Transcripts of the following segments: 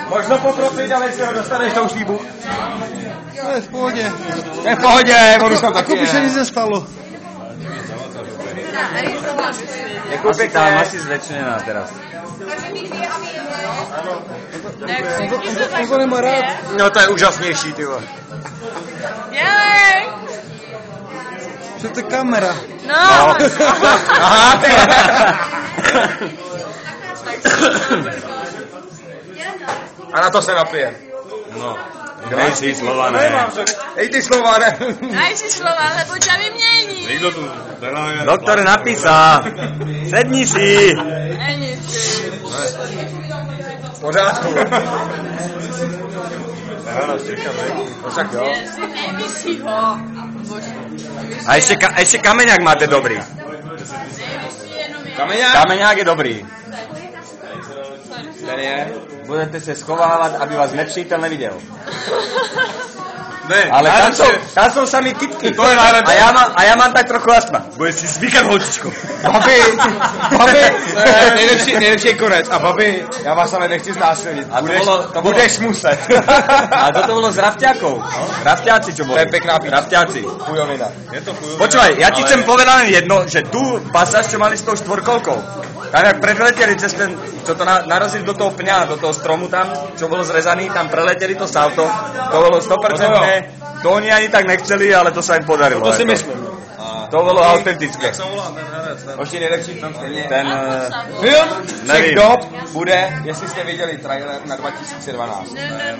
Možno poprosit, ale si ho dostaneš tou šlíbu. To je v pohodě. To je v pohodě, on už tam taky Jako by se je. nic nestalo. Děkuji Tá pěkně. asi zväčšená teraz. On to nemá rád. No to je úžasnější, ty vole. Dělej! Že to je kamera. No! Aha, ty A na to se napije. No. Dej si Slované. Ej ty Slované. Daj si slova, lebo ťa vymění. Nikto tu Delaware... Doktor napísal. Sedni si. Není si. V pořádku. Ja nás čekám, ne? No tak jo. Nevysí ho. Bože. A ešte kameňák máte dobrý. Nevysí jenom je. Kameňák? Kameňák je dobrý. Ten je. Budete se schovávat, aby vás nepřítel neviděl. Ne, Ale tam jsou sami kytky. To je najlepšie. A ja mám tak trochu astma. Budeš si zvykať, holčičko. Babi, nejlepší je konec. A babi, já vás ale nechci znásilnit. A Budeš muset. A toto bolo s rafťákou. Rafťáci, čo boli? To je pekná píč. Rafťáci. Chujovina. Je to chujové. Počúvaj, ja ti ale- chcem povedať len jedno, že tu pasáž, čo mali s tou štvorkolkou, tam jak preleteli cez ten, čo to narazili do toho pňa, do toho stromu tam, čo bolo zrezaný, tam preleteli to salto, to bolo 100%, to oni ani tak nechceli, ale to sa im podarilo. To si Ako. myslím. To bolo autentické. Jak sa volá ten herec? Ještě nejlepší film stejně. Ten, Film všech nevím. dob bude, jestli jste viděli trailer na 2012. Ne.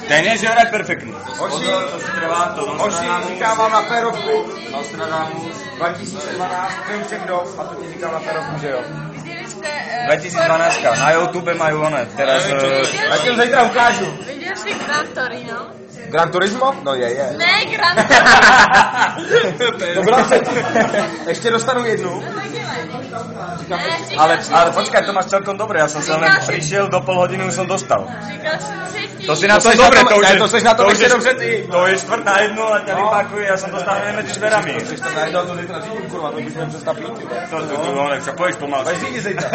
ten je, že hra perfektný. Hoši, To si trvá, to hoši, říkám vám na férovku. Nostradamus 2012, film všech dob, a to ti říkám na férovku, že jo. Viděli jste... 2012, na YouTube majú one, teraz... Já ti to zítra ukážu. Viděl jsi Gran Torino? Gran Turismo? No je. Ne, Gran Torino. To byla třetí. Ještě dostanu jednu. Ale počkaj, to máš celkom dobre, ja som sa len prišiel, do pol hodiny už som dostal. Říkal jsem třetí. To si na To tom seš na dobre, tom- to už ne, je... to seš na tom ještě dobře ty. To je čtvrt na jednu a ťa No. vypakuje, ja som dostal medzi dverami. Chceš to najednou, to zítra řídím, kurva, to bych měl přestat pít, ty vole. To, však pojď pomal. Budeš řídit zítra.